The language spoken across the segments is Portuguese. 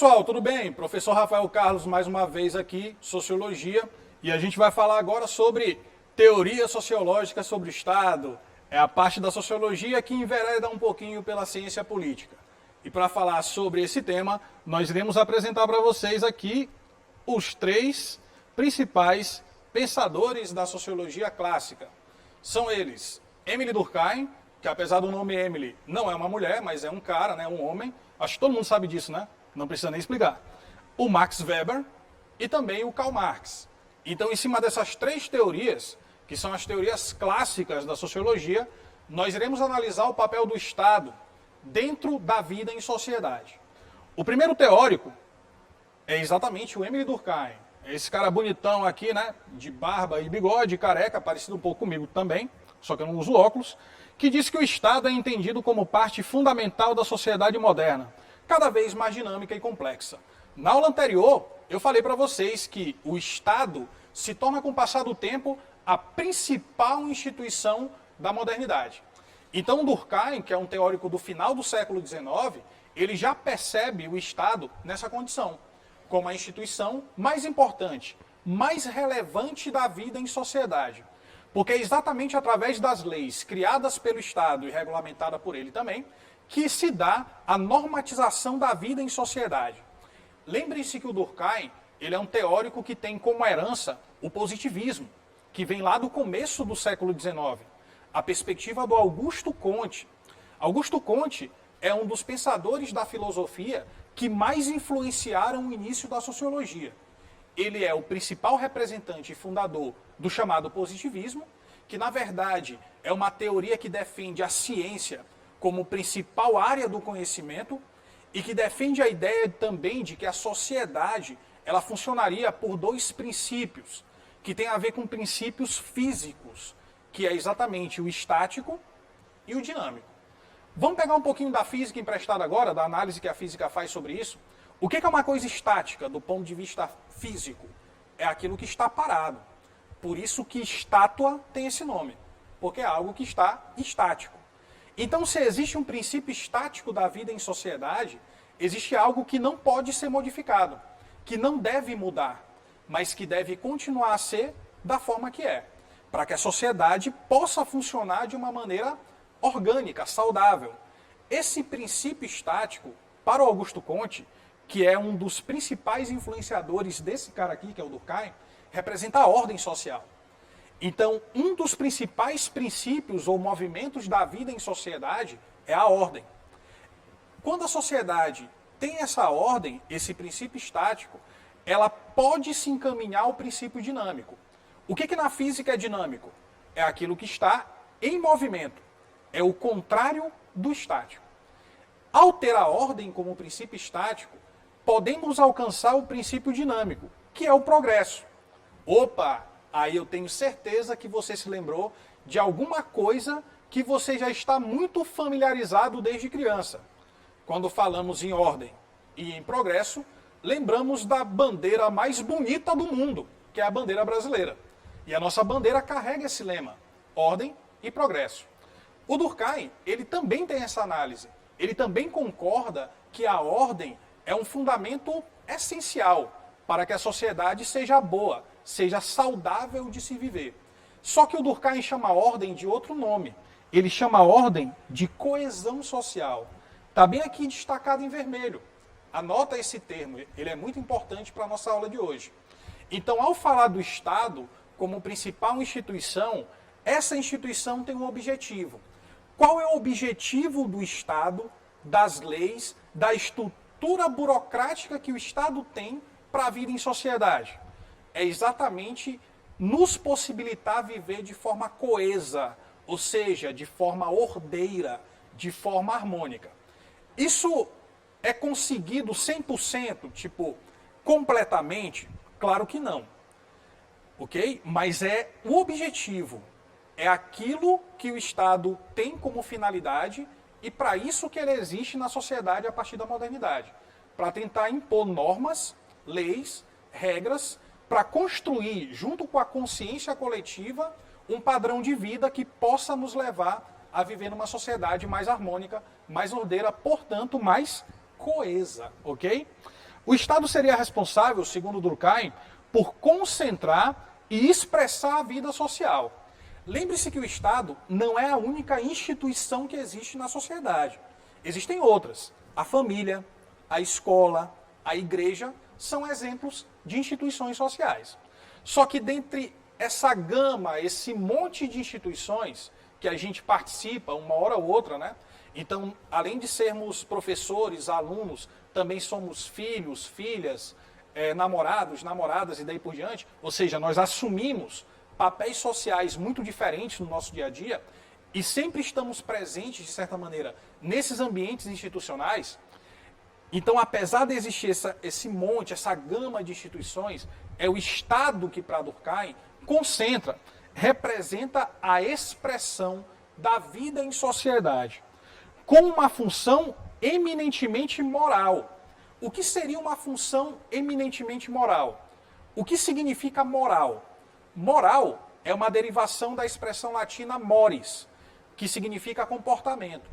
pessoal, tudo bem? Professor Rafael Carlos mais uma vez aqui, Sociologia, e a gente vai falar agora sobre teoria sociológica sobre o Estado. É a parte da sociologia que envereda um pouquinho pela ciência política. E para falar sobre esse tema, nós iremos apresentar para vocês aqui os três principais pensadores da sociologia clássica. São eles, Émile Durkheim, que apesar do nome Emily, não é uma mulher, mas é um cara, né, um homem. Acho que todo mundo sabe disso, né? Não precisa nem explicar. O Max Weber e também o Karl Marx. Então, em cima dessas três teorias, que são as teorias clássicas da sociologia, nós iremos analisar o papel do Estado dentro da vida em sociedade. O primeiro teórico é exatamente o Émile Durkheim. Esse cara bonitão aqui, né, de barba e bigode, careca, parecido um pouco comigo também, só que eu não uso óculos, que diz que o Estado é entendido como parte fundamental da sociedade moderna, cada vez mais dinâmica e complexa. Na aula anterior, eu falei para vocês que o Estado se torna, com o passar do tempo, a principal instituição da modernidade. Então, Durkheim, que é um teórico do final do século XIX, ele já percebe o Estado nessa condição, como a instituição mais importante, mais relevante da vida em sociedade. Porque é exatamente através das leis criadas pelo Estado e regulamentada por ele também, que se dá a normatização da vida em sociedade. Lembre-se que o Durkheim, ele é um teórico que tem como herança o positivismo, que vem lá do começo do século XIX, a perspectiva do Augusto Comte. Augusto Comte é um dos pensadores da filosofia que mais influenciaram o início da sociologia. Ele é o principal representante e fundador do chamado positivismo, que na verdade é uma teoria que defende a ciência como principal área do conhecimento e que defende a ideia também de que a sociedade ela funcionaria por dois princípios, que tem a ver com princípios físicos, que é exatamente o estático e o dinâmico. Vamos pegar um pouquinho da física emprestada agora, da análise que a física faz sobre isso. O que é uma coisa estática do ponto de vista físico? É aquilo que está parado. Por isso que estátua tem esse nome, porque é algo que está estático. Então, se existe um princípio estático da vida em sociedade, existe algo que não pode ser modificado, que não deve mudar, mas que deve continuar a ser da forma que é, para que a sociedade possa funcionar de uma maneira orgânica, saudável. Esse princípio estático, para o Augusto Comte, que é um dos principais influenciadores desse cara aqui, que é o Durkheim, representa a ordem social. Então, um dos principais princípios ou movimentos da vida em sociedade é a ordem. Quando a sociedade tem essa ordem, esse princípio estático, ela pode se encaminhar ao princípio dinâmico. O que na física é dinâmico? É aquilo que está em movimento. É o contrário do estático. Ao ter a ordem como princípio estático, podemos alcançar o princípio dinâmico, que é o progresso. Opa, aí eu tenho certeza que você se lembrou de alguma coisa que você já está muito familiarizado desde criança. Quando falamos em ordem e em progresso, lembramos da bandeira mais bonita do mundo, que é a bandeira brasileira. E a nossa bandeira carrega esse lema, ordem e progresso. O Durkheim, ele também tem essa análise. Ele também concorda que a ordem é um fundamento essencial para que a sociedade seja boa, seja saudável de se viver. Só que o Durkheim chama a ordem de outro nome. Ele chama a ordem de coesão social. Está bem aqui destacado em vermelho. Anota esse termo, ele é muito importante para a nossa aula de hoje. Então, ao falar do Estado como principal instituição, essa instituição tem um objetivo. Qual é o objetivo do Estado, das leis, da estrutura burocrática que o Estado tem para a vida em sociedade? É exatamente nos possibilitar viver de forma coesa, ou seja, de forma ordeira, de forma harmônica. Isso é conseguido 100%, tipo, completamente? Claro que não. Ok? Mas é o objetivo. É aquilo que o Estado tem como finalidade e para isso que ele existe na sociedade a partir da modernidade. Para tentar impor normas, leis, regras, para construir, junto com a consciência coletiva, um padrão de vida que possa nos levar a viver numa sociedade mais harmônica, mais ordeira, portanto, mais coesa, ok? O Estado seria responsável, segundo Durkheim, por concentrar e expressar a vida social. Lembre-se que o Estado não é a única instituição que existe na sociedade. Existem outras. A família, a escola, a igreja são exemplos de instituições sociais. Só que dentre essa gama, esse monte de instituições que a gente participa uma hora ou outra, né? Então, além de sermos professores, alunos, também somos filhos, filhas, namorados, namoradas e daí por diante. Ou seja, nós assumimos papéis sociais muito diferentes no nosso dia a dia e sempre estamos presentes, de certa maneira, nesses ambientes institucionais. Então, apesar de existir esse monte, essa gama de instituições, é o Estado que, para Durkheim, concentra, representa a expressão da vida em sociedade, com uma função eminentemente moral. O que seria uma função eminentemente moral? O que significa moral? Moral é uma derivação da expressão latina mores, que significa comportamento.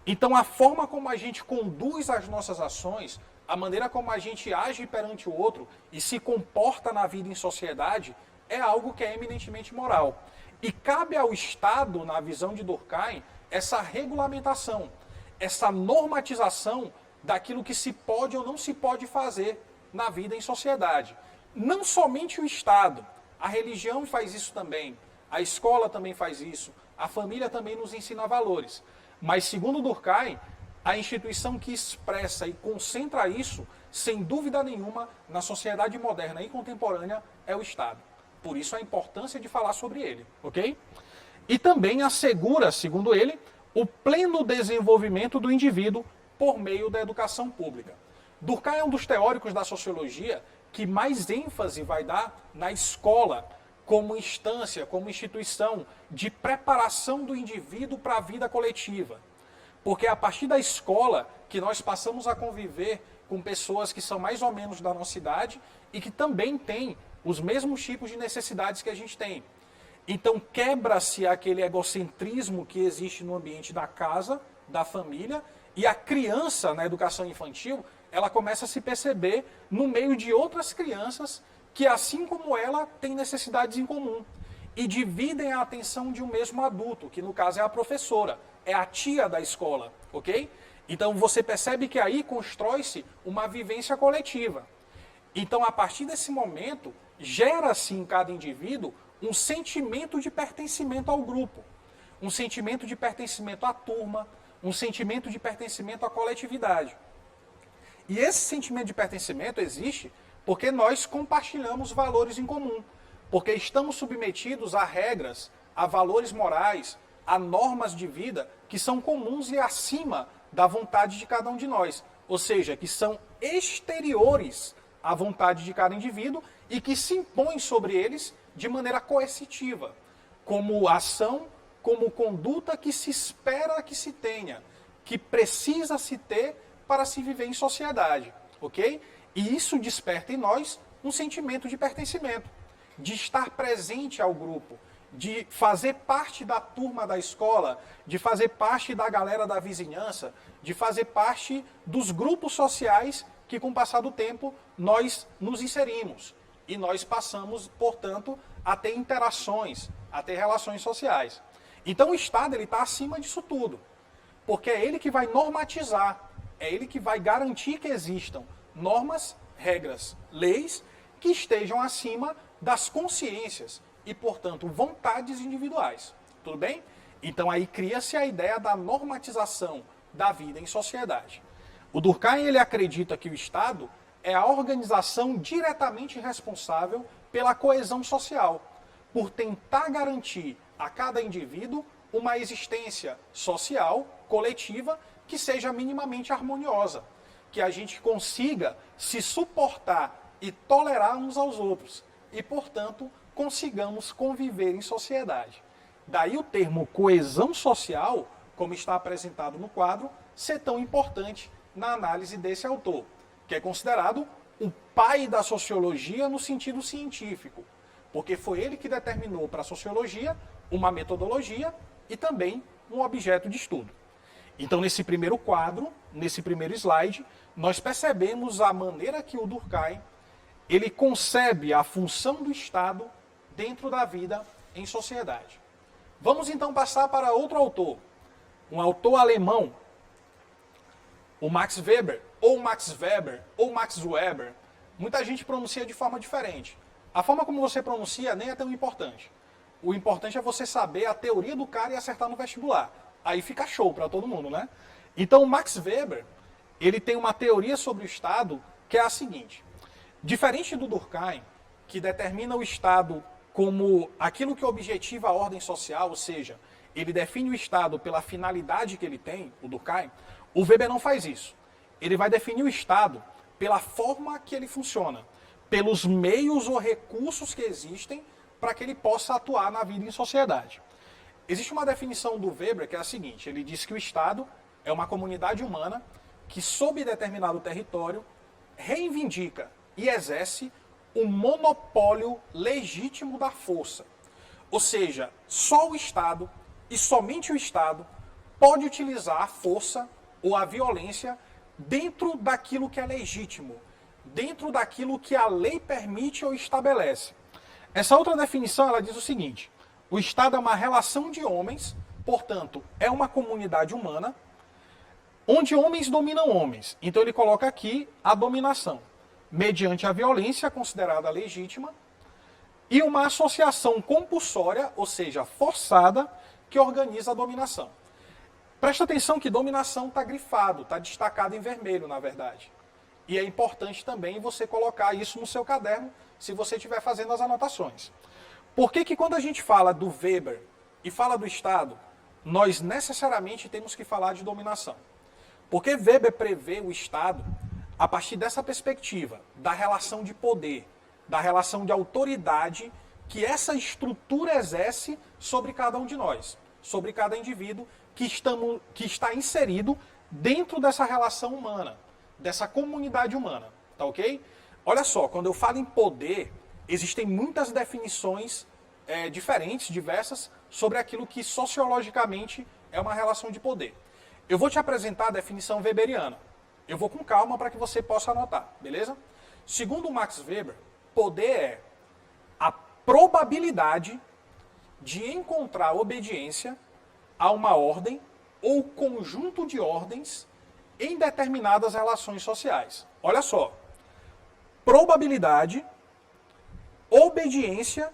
Então, a forma como a gente conduz as nossas ações, a maneira como a gente age perante o outro e se comporta na vida em sociedade, é algo que é eminentemente moral. E cabe ao Estado, na visão de Durkheim, essa regulamentação, essa normatização daquilo que se pode ou não se pode fazer na vida em sociedade. Não somente o Estado, a religião faz isso também, a escola também faz isso, a família também nos ensina valores. Mas, segundo Durkheim, a instituição que expressa e concentra isso, sem dúvida nenhuma, na sociedade moderna e contemporânea, é o Estado. Por isso a importância de falar sobre ele, ok? E também assegura, segundo ele, o pleno desenvolvimento do indivíduo por meio da educação pública. Durkheim é um dos teóricos da sociologia que mais ênfase vai dar na escola como instância, como instituição de preparação do indivíduo para a vida coletiva. Porque é a partir da escola que nós passamos a conviver com pessoas que são mais ou menos da nossa idade e que também têm os mesmos tipos de necessidades que a gente tem. Então quebra-se aquele egocentrismo que existe no ambiente da casa, da família, e a criança, na educação infantil, ela começa a se perceber no meio de outras crianças que, assim como ela, têm necessidades em comum e dividem a atenção de um mesmo adulto, que no caso é a professora, é a tia da escola, ok? Então você percebe que aí constrói-se uma vivência coletiva. Então, a partir desse momento, gera-se em cada indivíduo um sentimento de pertencimento ao grupo, um sentimento de pertencimento à turma, um sentimento de pertencimento à coletividade. E esse sentimento de pertencimento existe porque nós compartilhamos valores em comum, porque estamos submetidos a regras, a valores morais, a normas de vida que são comuns e acima da vontade de cada um de nós, ou seja, que são exteriores à vontade de cada indivíduo e que se impõem sobre eles de maneira coercitiva, como ação, como conduta que se espera que se tenha, que precisa se ter para se viver em sociedade, ok? E isso desperta em nós um sentimento de pertencimento, de estar presente ao grupo, de fazer parte da turma da escola, de fazer parte da galera da vizinhança, de fazer parte dos grupos sociais que, com o passar do tempo, nós nos inserimos. E nós passamos, portanto, a ter interações, a ter relações sociais. Então o Estado está acima disso tudo, porque é ele que vai normatizar, é ele que vai garantir que existam normas, regras, leis que estejam acima das consciências e, portanto, vontades individuais. Tudo bem? Então aí cria-se a ideia da normatização da vida em sociedade. O Durkheim ele acredita que o Estado é a organização diretamente responsável pela coesão social, por tentar garantir a cada indivíduo uma existência social, coletiva, que seja minimamente harmoniosa, que a gente consiga se suportar e tolerar uns aos outros e, portanto, consigamos conviver em sociedade. Daí o termo coesão social, como está apresentado no quadro, ser tão importante na análise desse autor, que é considerado o pai da sociologia no sentido científico, porque foi ele que determinou para a sociologia uma metodologia e também um objeto de estudo. Então, nesse primeiro quadro, nesse primeiro slide, nós percebemos a maneira que o Durkheim ele concebe a função do Estado dentro da vida em sociedade. Vamos então passar para outro autor, um autor alemão, o Max Weber, ou Max Weber, ou Max Weber. Muita gente pronuncia de forma diferente. A forma como você pronuncia nem é tão importante. O importante é você saber a teoria do cara e acertar no vestibular. Aí fica show para todo mundo, né? Então, o Max Weber, ele tem uma teoria sobre o Estado que é a seguinte. Diferente do Durkheim, que determina o Estado como aquilo que objetiva a ordem social, ou seja, ele define o Estado pela finalidade que ele tem, o Durkheim, o Weber não faz isso. Ele vai definir o Estado pela forma que ele funciona, pelos meios ou recursos que existem para que ele possa atuar na vida em sociedade. Existe uma definição do Weber que é a seguinte, ele diz que o Estado é uma comunidade humana que, sob determinado território, reivindica e exerce o monopólio legítimo da força. Ou seja, só o Estado e somente o Estado pode utilizar a força ou a violência dentro daquilo que é legítimo, dentro daquilo que a lei permite ou estabelece. Essa outra definição ela diz o seguinte, o Estado é uma relação de homens, portanto, é uma comunidade humana, onde homens dominam homens. Então ele coloca aqui a dominação, mediante a violência considerada legítima, e uma associação compulsória, ou seja, forçada, que organiza a dominação. Presta atenção que dominação está grifado, está destacado em vermelho, na verdade. E é importante também você colocar isso no seu caderno, se você estiver fazendo as anotações. Por que que quando a gente fala do Weber e fala do Estado, nós necessariamente temos que falar de dominação? Porque Weber prevê o Estado a partir dessa perspectiva, da relação de poder, da relação de autoridade que essa estrutura exerce sobre cada um de nós, sobre cada indivíduo que está inserido dentro dessa relação humana, dessa comunidade humana, tá ok? Olha só, quando eu falo em poder, existem muitas definições diferentes, diversas, sobre aquilo que sociologicamente é uma relação de poder. Eu vou te apresentar a definição weberiana. Eu vou com calma para que você possa anotar, beleza? Segundo Max Weber, poder é a probabilidade de encontrar obediência a uma ordem ou conjunto de ordens em determinadas relações sociais. Olha só, probabilidade, obediência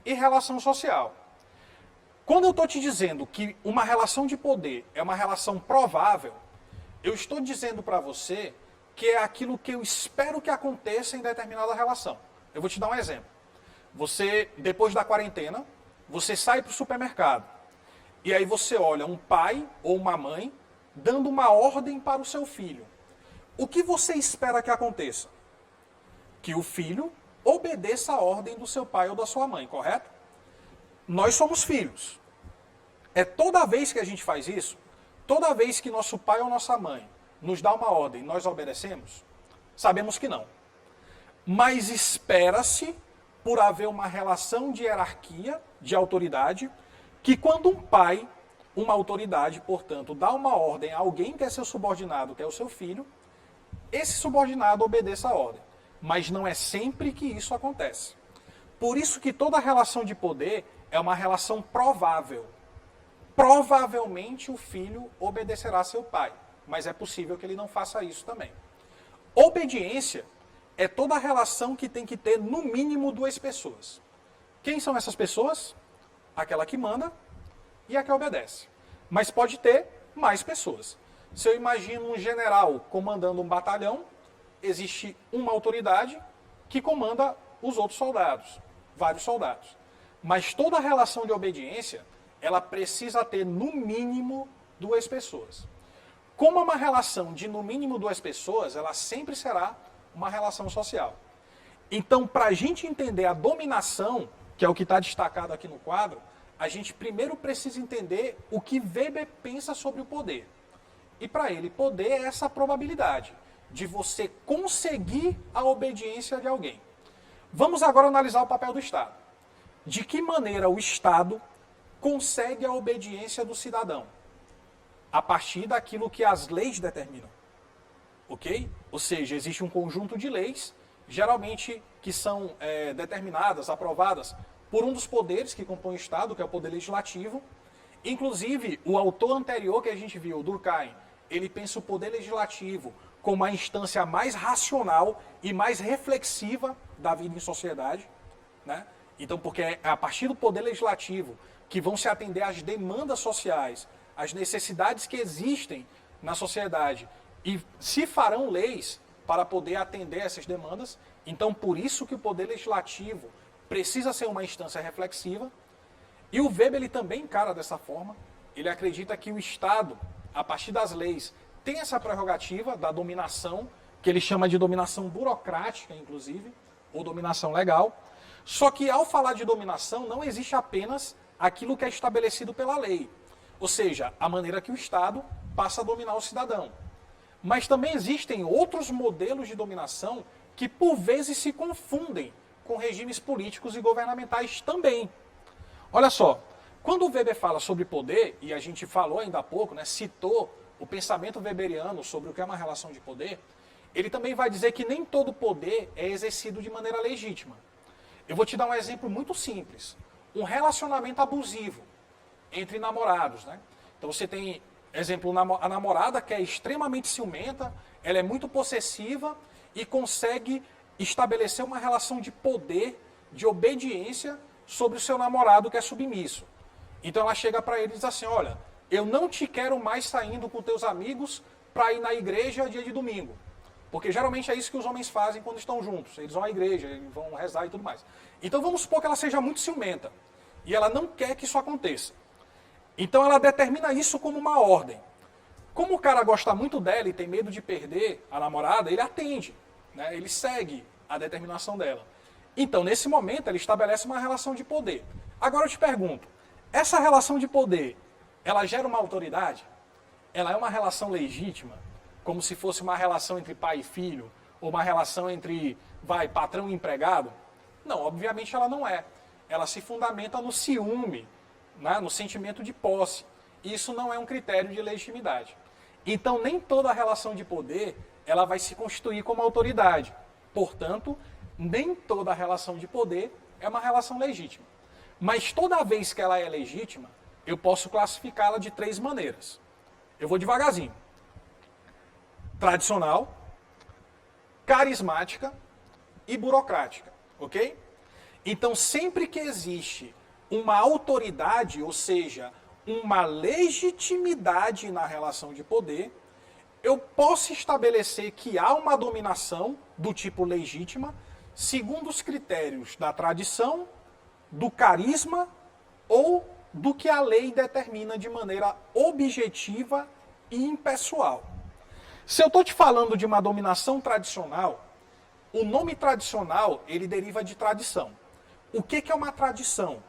e relação social. Quando eu estou te dizendo que uma relação de poder é uma relação provável, eu estou dizendo para você que é aquilo que eu espero que aconteça em determinada relação. Eu vou te dar um exemplo. Você, depois da quarentena, você sai para o supermercado. E aí você olha um pai ou uma mãe dando uma ordem para o seu filho. O que você espera que aconteça? Que o filho obedeça a ordem do seu pai ou da sua mãe, correto? Nós somos filhos. É toda vez que a gente faz isso, toda vez que nosso pai ou nossa mãe nos dá uma ordem, nós obedecemos? Sabemos que não. Mas espera-se, por haver uma relação de hierarquia, de autoridade, que quando um pai, uma autoridade, portanto, dá uma ordem a alguém que é seu subordinado, que é o seu filho, esse subordinado obedeça a ordem. Mas não é sempre que isso acontece. Por isso que toda relação de poder é uma relação provável. Provavelmente o filho obedecerá a seu pai, mas é possível que ele não faça isso também. Obediência é toda a relação que tem que ter no mínimo duas pessoas. Quem são essas pessoas? Aquela que manda e a que obedece. Mas pode ter mais pessoas. Se eu imagino um general comandando um batalhão, existe uma autoridade que comanda os outros soldados, vários soldados. Mas toda relação de obediência, ela precisa ter no mínimo duas pessoas. Como é uma relação de no mínimo duas pessoas, ela sempre será uma relação social. Então, para a gente entender a dominação, que é o que está destacado aqui no quadro, a gente primeiro precisa entender o que Weber pensa sobre o poder. E para ele, poder é essa probabilidade de você conseguir a obediência de alguém. Vamos agora analisar o papel do Estado. De que maneira o Estado consegue a obediência do cidadão? a partir daquilo que as leis determinam. Ok? Ou seja, existe um conjunto de leis, geralmente que são determinadas, aprovadas por um dos poderes que compõem o Estado, que é o poder legislativo. Inclusive, o autor anterior que a gente viu, Durkheim, ele pensa o poder legislativo como a instância mais racional e mais reflexiva da vida em sociedade, né? Então, porque é a partir do poder legislativo que vão se atender às demandas sociais, às necessidades que existem na sociedade, e se farão leis para poder atender essas demandas. Então, por isso que o poder legislativo precisa ser uma instância reflexiva. E o Weber ele também encara dessa forma. Ele acredita que o Estado, a partir das leis, tem essa prerrogativa da dominação, que ele chama de dominação burocrática, inclusive, ou dominação legal. Só que ao falar de dominação, não existe apenas aquilo que é estabelecido pela lei. Ou seja, a maneira que o Estado passa a dominar o cidadão. Mas também existem outros modelos de dominação que por vezes se confundem com regimes políticos e governamentais também. Olha só, quando o Weber fala sobre poder, e a gente falou ainda há pouco, né, citou o pensamento weberiano sobre o que é uma relação de poder, ele também vai dizer que nem todo poder é exercido de maneira legítima. Eu vou te dar um exemplo muito simples. Um relacionamento abusivo entre namorados, né? Então você tem, exemplo, a namorada que é extremamente ciumenta, ela é muito possessiva e consegue estabelecer uma relação de poder, de obediência sobre o seu namorado que é submisso. Então ela chega para ele e diz assim, olha, eu não te quero mais saindo com teus amigos para ir na igreja dia de domingo. Porque geralmente é isso que os homens fazem quando estão juntos. Eles vão à igreja, vão rezar e tudo mais. Então vamos supor que ela seja muito ciumenta. E ela não quer que isso aconteça. Então ela determina isso como uma ordem. Como o cara gosta muito dela e tem medo de perder a namorada, ele atende, né? Ele segue a determinação dela. Então, nesse momento, ele estabelece uma relação de poder. Agora eu te pergunto, essa relação de poder, ela gera uma autoridade? Ela é uma relação legítima? Como se fosse uma relação entre pai e filho? Ou uma relação entre, patrão e empregado? Não, obviamente ela não é. Ela se fundamenta no ciúme, né, no sentimento de posse. Isso não é um critério de legitimidade. Então, nem toda relação de poder ela vai se constituir como autoridade. Portanto, nem toda relação de poder é uma relação legítima. Mas toda vez que ela é legítima, eu posso classificá-la de 3 maneiras. Eu vou devagarzinho. Tradicional, carismática e burocrática, ok? Então, sempre que existe uma autoridade, ou seja, uma legitimidade na relação de poder, eu posso estabelecer que há uma dominação do tipo legítima, segundo os critérios da tradição, do carisma ou do que a lei determina de maneira objetiva e impessoal. Se eu estou te falando de uma dominação tradicional, o nome tradicional ele deriva de tradição. O que é uma tradição?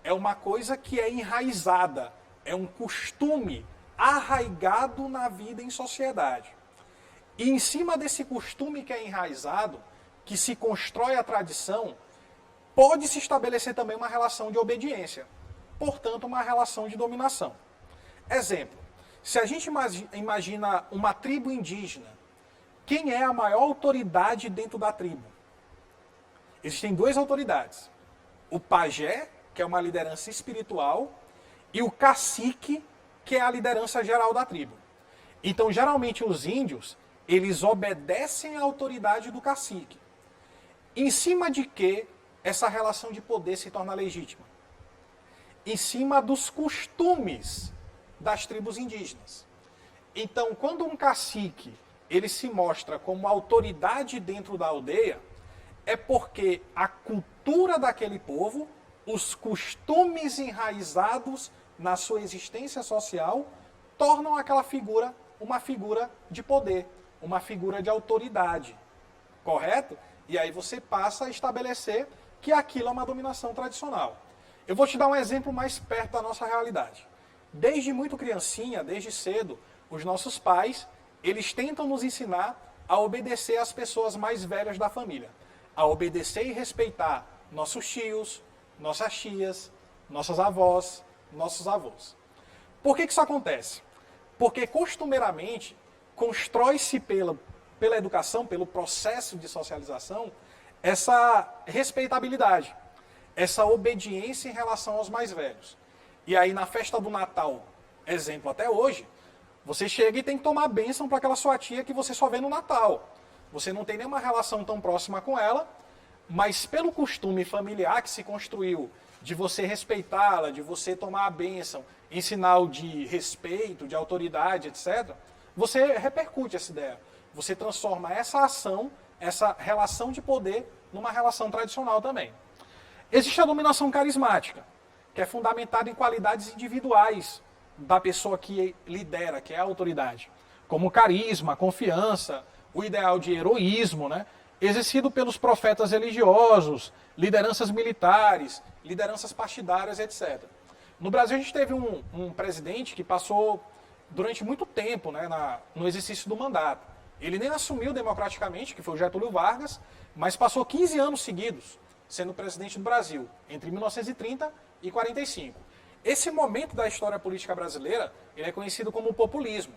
É uma coisa que é enraizada, é um costume arraigado na vida em sociedade. E em cima desse costume que é enraizado, que se constrói a tradição, pode-se estabelecer também uma relação de obediência. Portanto, uma relação de dominação. Exemplo, se a gente imagina uma tribo indígena, quem é a maior autoridade dentro da tribo? Existem 2 autoridades. O pajé, que é uma liderança espiritual, e o cacique, que é a liderança geral da tribo. Então, geralmente, os índios, eles obedecem à autoridade do cacique. Em cima de que essa relação de poder se torna legítima? Em cima dos costumes das tribos indígenas. Então, quando um cacique ele se mostra como autoridade dentro da aldeia, é porque a cultura daquele povo, os costumes enraizados na sua existência social, tornam aquela figura uma figura de poder, uma figura de autoridade. Correto? E aí você passa a estabelecer que aquilo é uma dominação tradicional. Eu vou te dar um exemplo mais perto da nossa realidade. Desde muito criancinha, desde cedo, os nossos pais, eles tentam nos ensinar a obedecer às pessoas mais velhas da família. A obedecer e respeitar nossos tios, nossas tias, nossas avós, nossos avós. Por que isso acontece? Porque costumeiramente constrói-se pela educação, pelo processo de socialização, essa respeitabilidade, essa obediência em relação aos mais velhos. E aí na festa do Natal, exemplo até hoje, você chega e tem que tomar a bênção para aquela sua tia que você só vê no Natal. Você não tem nenhuma relação tão próxima com ela, mas pelo costume familiar que se construiu de você respeitá-la, de você tomar a bênção em sinal de respeito, de autoridade, etc., você repercute essa ideia. Você transforma essa ação, essa relação de poder, numa relação tradicional também. Existe a dominação carismática, que é fundamentada em qualidades individuais da pessoa que lidera, que é a autoridade, como carisma, confiança, o ideal de heroísmo, né? Exercido pelos profetas religiosos, lideranças militares, lideranças partidárias, etc. No Brasil a gente teve um presidente que passou durante muito tempo, né, no exercício do mandato. Ele nem assumiu democraticamente, que foi o Getúlio Vargas, mas passou 15 anos seguidos sendo presidente do Brasil, entre 1930 e 45. Esse momento da história política brasileira, ele é conhecido como populismo.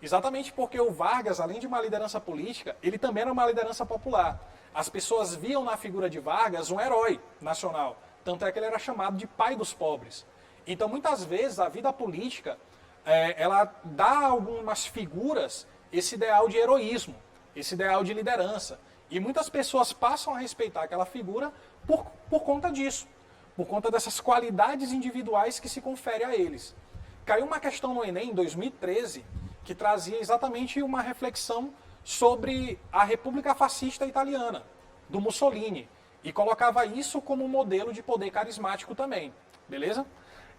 Exatamente porque o Vargas, além de uma liderança política, ele também era uma liderança popular. As pessoas viam na figura de Vargas um herói nacional. Tanto é que ele era chamado de pai dos pobres. Então, muitas vezes, a vida política, ela dá a algumas figuras esse ideal de heroísmo, esse ideal de liderança. E muitas pessoas passam a respeitar aquela figura por conta disso, por conta dessas qualidades individuais que se confere a eles. Caiu uma questão no Enem, em 2013, que trazia exatamente uma reflexão sobre a República Fascista Italiana, do Mussolini, e colocava isso como um modelo de poder carismático também, beleza?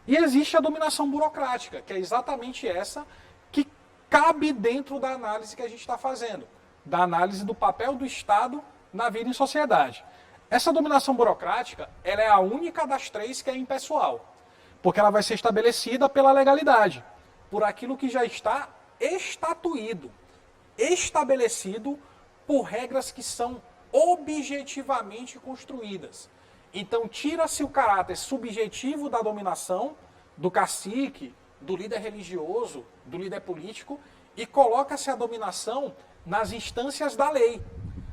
E existe a dominação burocrática, que é exatamente essa que cabe dentro da análise que a gente está fazendo, da análise do papel do Estado na vida em sociedade. Essa dominação burocrática, ela é a única das três que é impessoal, porque ela vai ser estabelecida pela legalidade, por aquilo que já está estatuído, estabelecido por regras que são objetivamente construídas. Então tira-se o caráter subjetivo da dominação, do cacique, do líder religioso, do líder político, e coloca-se a dominação nas instâncias da lei,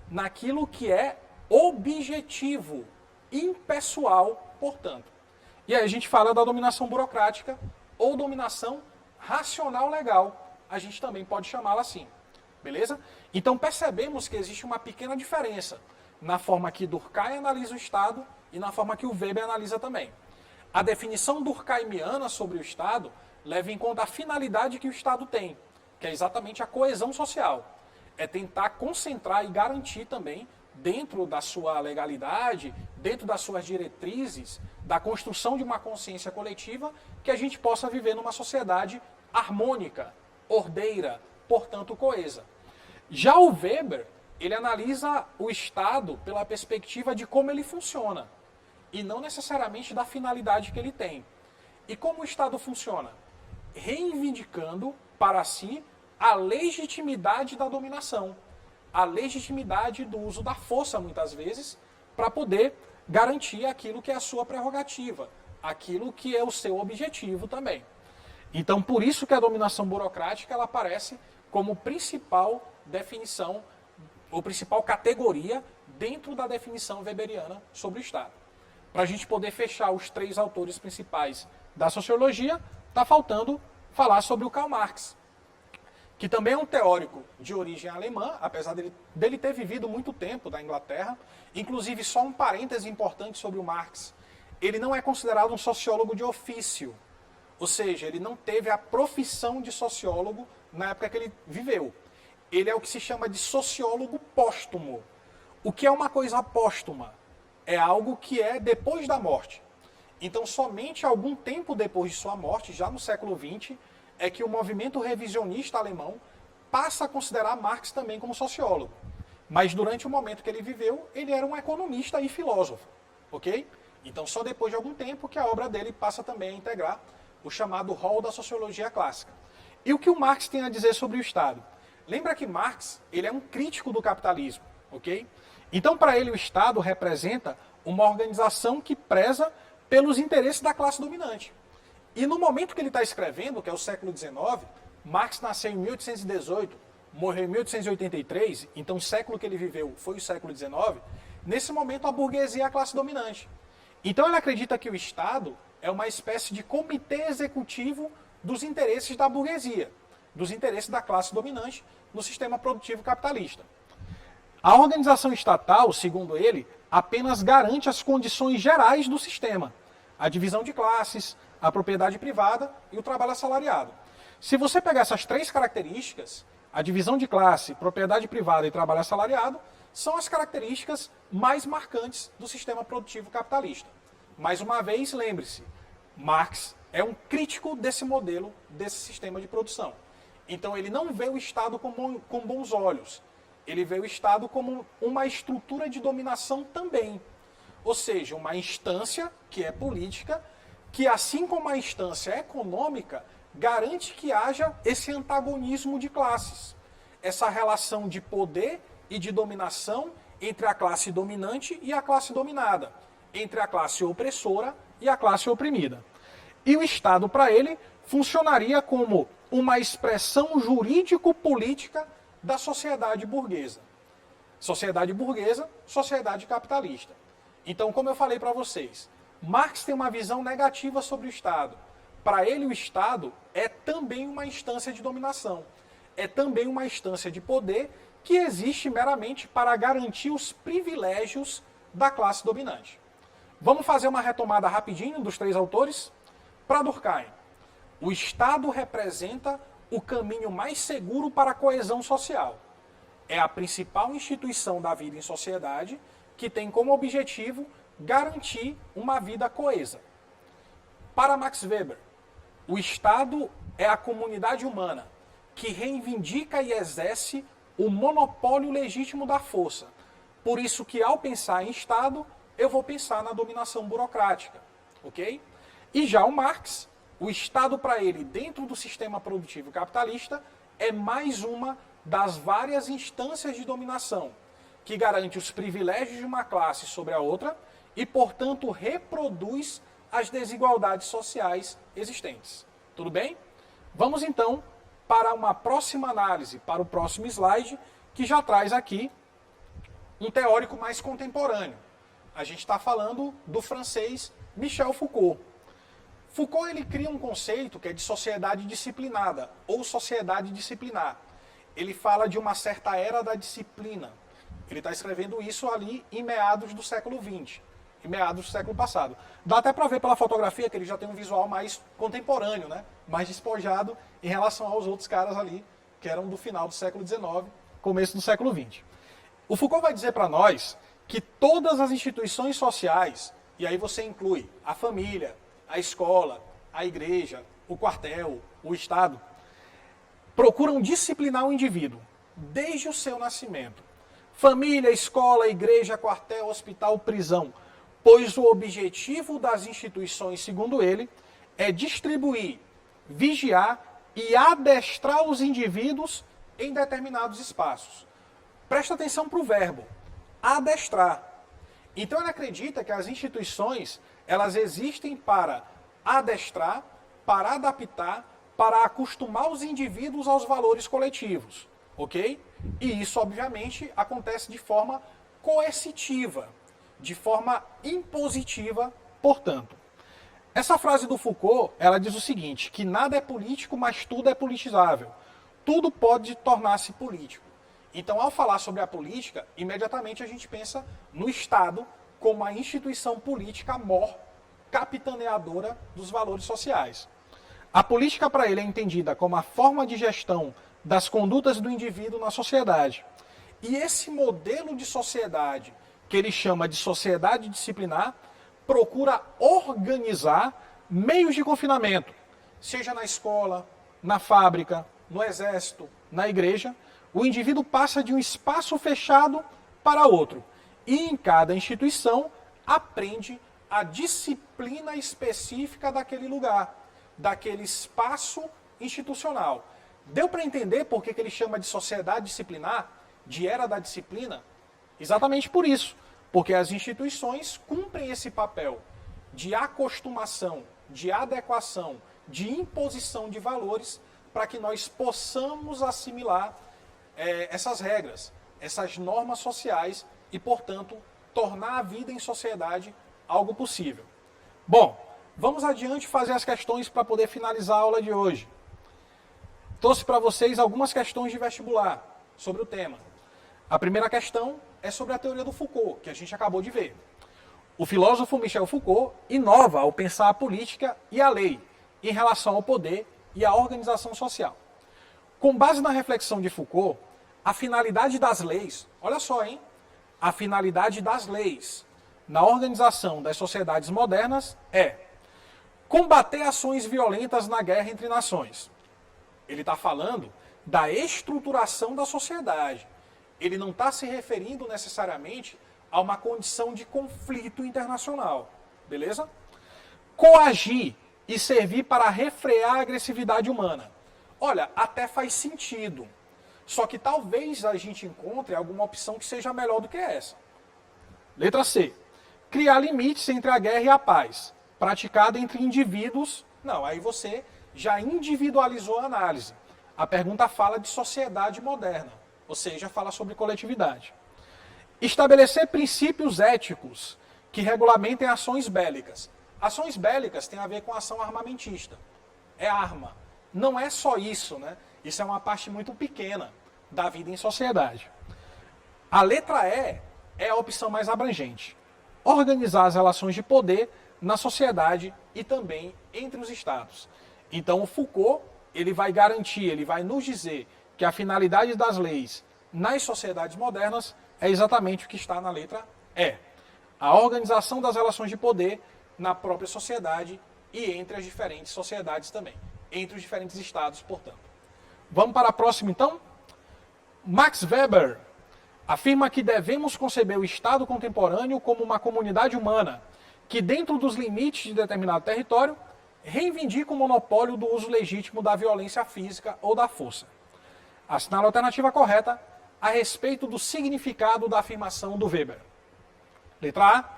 naquilo que é objetivo, impessoal, portanto. E aí a gente fala da dominação burocrática ou dominação racional legal. A gente também pode chamá-la assim, beleza? Então percebemos que existe uma pequena diferença na forma que Durkheim analisa o Estado e na forma que o Weber analisa também. A definição durkheimiana sobre o Estado leva em conta a finalidade que o Estado tem, que é exatamente a coesão social. É tentar concentrar e garantir também, dentro da sua legalidade, dentro das suas diretrizes, da construção de uma consciência coletiva, que a gente possa viver numa sociedade harmônica, ordeira, portanto coesa. Já o Weber, ele analisa o Estado pela perspectiva de como ele funciona, e não necessariamente da finalidade que ele tem. E como o Estado funciona? Reivindicando para si a legitimidade da dominação, a legitimidade do uso da força, muitas vezes, para poder garantir aquilo que é a sua prerrogativa, aquilo que é o seu objetivo também. Então, por isso que a dominação burocrática ela aparece como principal definição, ou principal categoria dentro da definição weberiana sobre o Estado. Para a gente poder fechar os três autores principais da sociologia, está faltando falar sobre o Karl Marx, que também é um teórico de origem alemã, apesar dele ter vivido muito tempo na Inglaterra. Inclusive, só um parêntese importante sobre o Marx, ele não é considerado um sociólogo de ofício, ou seja, ele não teve a profissão de sociólogo na época que ele viveu. Ele é o que se chama de sociólogo póstumo. O que é uma coisa póstuma? É algo que é depois da morte. Então, somente algum tempo depois de sua morte, já no século XX, é que o movimento revisionista alemão passa a considerar Marx também como sociólogo. Mas durante o momento que ele viveu, ele era um economista e filósofo. Ok? Então, só depois de algum tempo que a obra dele passa também a integrar o chamado rol da sociologia clássica. E o que o Marx tem a dizer sobre o Estado? Lembra que Marx ele é um crítico do capitalismo. Ok? Então, para ele, o Estado representa uma organização que preza pelos interesses da classe dominante. E no momento que ele está escrevendo, que é o século XIX, Marx nasceu em 1818, morreu em 1883, então o século que ele viveu foi o século XIX. Nesse momento, a burguesia é a classe dominante. Então, ele acredita que o Estado é uma espécie de comitê executivo dos interesses da burguesia, dos interesses da classe dominante no sistema produtivo capitalista. A organização estatal, segundo ele, apenas garante as condições gerais do sistema, a divisão de classes, a propriedade privada e o trabalho assalariado. Se você pegar essas três características, a divisão de classe, propriedade privada e trabalho assalariado, são as características mais marcantes do sistema produtivo capitalista. Mais uma vez, lembre-se, Marx é um crítico desse modelo, desse sistema de produção. Então ele não vê o Estado com bons olhos. Ele vê o Estado como uma estrutura de dominação também. Ou seja, uma instância que é política, que assim como a instância econômica, garante que haja esse antagonismo de classes. Essa relação de poder e de dominação entre a classe dominante e a classe dominada. Entre a classe opressora e a classe oprimida. E o Estado, para ele, funcionaria como uma expressão jurídico-política da sociedade burguesa. Sociedade burguesa, sociedade capitalista. Então, como eu falei para vocês, Marx tem uma visão negativa sobre o Estado. Para ele, o Estado é também uma instância de dominação. É também uma instância de poder que existe meramente para garantir os privilégios da classe dominante. Vamos fazer uma retomada rapidinho dos três autores? Para Durkheim, o Estado representa o caminho mais seguro para a coesão social. É a principal instituição da vida em sociedade que tem como objetivo garantir uma vida coesa. Para Max Weber, o Estado é a comunidade humana que reivindica e exerce o monopólio legítimo da força. Por isso que ao pensar em Estado, eu vou pensar na dominação burocrática, ok? E já o Marx, o Estado para ele, dentro do sistema produtivo capitalista, é mais uma das várias instâncias de dominação, que garante os privilégios de uma classe sobre a outra e, portanto, reproduz as desigualdades sociais existentes. Tudo bem? Vamos então para uma próxima análise, para o próximo slide, que já traz aqui um teórico mais contemporâneo. A gente está falando do francês Michel Foucault. Foucault ele cria um conceito que é de sociedade disciplinada, ou sociedade disciplinar. Ele fala de uma certa era da disciplina. Ele está escrevendo isso ali em meados do século XX, em meados do século passado. Dá até para ver pela fotografia que ele já tem um visual mais contemporâneo, né? Mais despojado em relação aos outros caras ali, que eram do final do século XIX, começo do século XX. O Foucault vai dizer para nós que todas as instituições sociais, e aí você inclui a família, a escola, a igreja, o quartel, o Estado, procuram disciplinar o indivíduo desde o seu nascimento. Família, escola, igreja, quartel, hospital, prisão. Pois o objetivo das instituições, segundo ele, é distribuir, vigiar e adestrar os indivíduos em determinados espaços. Presta atenção para o verbo, adestrar. Então ele acredita que as instituições, elas existem para adestrar, para adaptar, para acostumar os indivíduos aos valores coletivos, ok? E isso, obviamente, acontece de forma coercitiva, de forma impositiva, portanto. Essa frase do Foucault, ela diz o seguinte, que nada é político, mas tudo é politizável. Tudo pode tornar-se político. Então, ao falar sobre a política, imediatamente a gente pensa no Estado como a instituição política mor, capitaneadora dos valores sociais. A política, para ele, é entendida como a forma de gestão das condutas do indivíduo na sociedade. E esse modelo de sociedade, que ele chama de sociedade disciplinar, procura organizar meios de confinamento, seja na escola, na fábrica, no exército, na igreja. O indivíduo passa de um espaço fechado para outro. E em cada instituição aprende a disciplina específica daquele lugar, daquele espaço institucional. Deu para entender por que ele chama de sociedade disciplinar, de era da disciplina? Exatamente por isso. Porque as instituições cumprem esse papel de acostumação, de adequação, de imposição de valores para que nós possamos assimilar essas regras, essas normas sociais e, portanto, tornar a vida em sociedade algo possível. Bom, vamos adiante fazer as questões para poder finalizar a aula de hoje. Trouxe para vocês algumas questões de vestibular sobre o tema. A primeira questão é sobre a teoria do Foucault, que a gente acabou de ver. O filósofo Michel Foucault inova ao pensar a política e a lei em relação ao poder e à organização social. Com base na reflexão de Foucault, a finalidade das leis, olha só, hein? A finalidade das leis na organização das sociedades modernas é combater ações violentas na guerra entre nações. Ele está falando da estruturação da sociedade. Ele não está se referindo necessariamente a uma condição de conflito internacional. Beleza? Coagir e servir para refrear a agressividade humana. Olha, até faz sentido. Só que talvez a gente encontre alguma opção que seja melhor do que essa. Letra C. Criar limites entre a guerra e a paz, praticada entre indivíduos. Não, aí você já individualizou a análise. A pergunta fala de sociedade moderna, ou seja, fala sobre coletividade. Estabelecer princípios éticos que regulamentem ações bélicas. Ações bélicas têm a ver com ação armamentista. É arma. Não é só isso, né? Isso é uma parte muito pequena da vida em sociedade. A letra E é a opção mais abrangente. Organizar as relações de poder na sociedade e também entre os estados. Então o Foucault, ele vai garantir, ele vai nos dizer que a finalidade das leis nas sociedades modernas é exatamente o que está na letra E. A organização das relações de poder na própria sociedade e entre as diferentes sociedades também. Entre os diferentes estados, portanto. Vamos para a próxima, então? Max Weber afirma que devemos conceber o Estado contemporâneo como uma comunidade humana que, dentro dos limites de determinado território, reivindica o monopólio do uso legítimo da violência física ou da força. Assinala a alternativa correta a respeito do significado da afirmação do Weber. Letra A.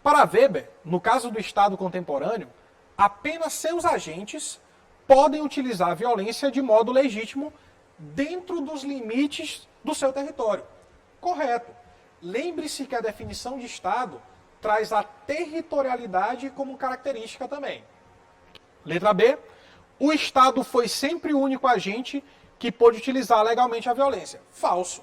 Para Weber, no caso do Estado contemporâneo, apenas seus agentes podem utilizar a violência de modo legítimo dentro dos limites do seu território. Correto. Lembre-se que a definição de Estado traz a territorialidade como característica também. Letra B. O Estado foi sempre o único agente que pôde utilizar legalmente a violência. Falso.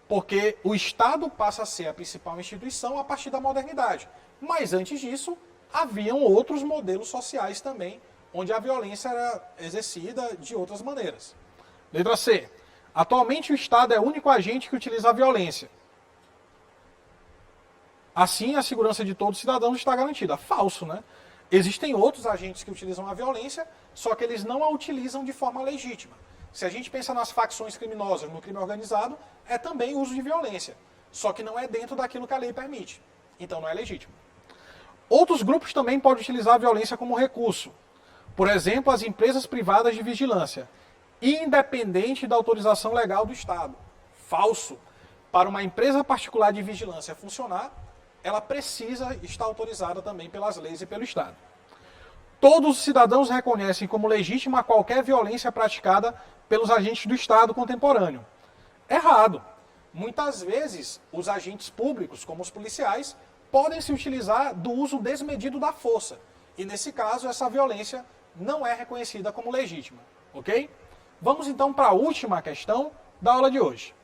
Porque o Estado passa a ser a principal instituição a partir da modernidade. Mas antes disso, haviam outros modelos sociais também, onde a violência era exercida de outras maneiras. Letra C. Atualmente o Estado é o único agente que utiliza a violência. Assim, a segurança de todos os cidadãos está garantida. Falso, né? Existem outros agentes que utilizam a violência, só que eles não a utilizam de forma legítima. Se a gente pensa nas facções criminosas, no crime organizado, é também uso de violência. Só que não é dentro daquilo que a lei permite. Então não é legítimo. Outros grupos também podem utilizar a violência como recurso. Por exemplo, as empresas privadas de vigilância, independente da autorização legal do Estado. Falso. Para uma empresa particular de vigilância funcionar, ela precisa estar autorizada também pelas leis e pelo Estado. Todos os cidadãos reconhecem como legítima qualquer violência praticada pelos agentes do Estado contemporâneo. Errado. Muitas vezes, os agentes públicos, como os policiais, podem se utilizar do uso desmedido da força. E, nesse caso, essa violência não é reconhecida como legítima. Ok? Vamos, então, para a última questão da aula de hoje.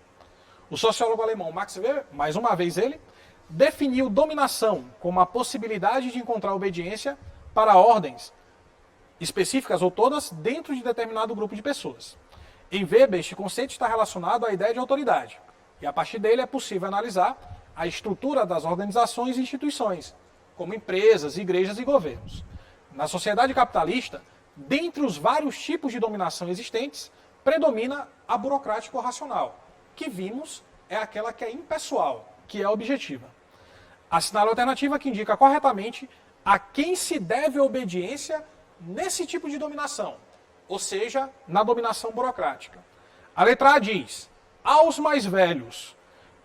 O sociólogo alemão Max Weber, mais uma vez ele, definiu dominação como a possibilidade de encontrar obediência para ordens específicas ou todas dentro de determinado grupo de pessoas. Em Weber, este conceito está relacionado à ideia de autoridade, e a partir dele é possível analisar a estrutura das organizações e instituições, como empresas, igrejas e governos. Na sociedade capitalista, dentre os vários tipos de dominação existentes, predomina a burocrático-racional, que vimos é aquela que é impessoal, que é objetiva. Assinala a alternativa que indica corretamente a quem se deve a obediência nesse tipo de dominação, ou seja, na dominação burocrática. A letra A diz, aos mais velhos,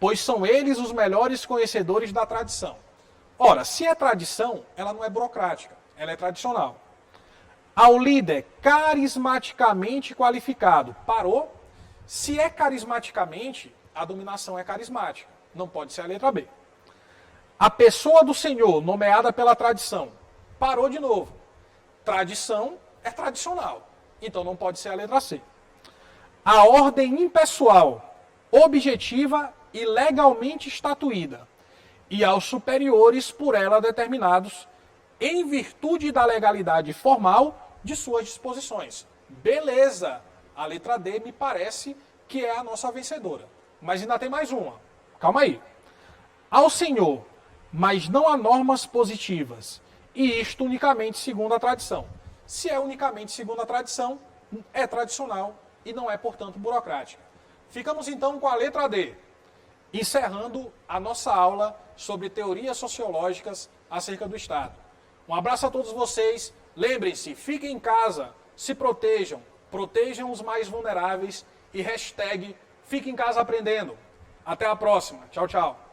pois são eles os melhores conhecedores da tradição. Ora, se é tradição, ela não é burocrática, ela é tradicional. ao líder carismaticamente qualificado. Parou? Se é carismaticamente, a dominação é carismática. Não pode ser a letra B. A pessoa do Senhor, nomeada pela tradição. Parou de novo. Tradição é tradicional. Então não pode ser a letra C. A ordem impessoal, objetiva e legalmente estatuída, e aos superiores por ela determinados, em virtude da legalidade formal de suas disposições. Beleza! A letra D me parece que é a nossa vencedora. Mas ainda tem mais uma. Calma aí. Ao Senhor, mas não há normas positivas, e isto unicamente segundo a tradição. Se é unicamente segundo a tradição, é tradicional e não é, portanto, burocrática. Ficamos então com a letra D, encerrando a nossa aula sobre teorias sociológicas acerca do Estado. Um abraço a todos vocês. Lembrem-se, fiquem em casa, se protejam, protejam os mais vulneráveis e hashtag fique em casa aprendendo. Até a próxima. Tchau, tchau.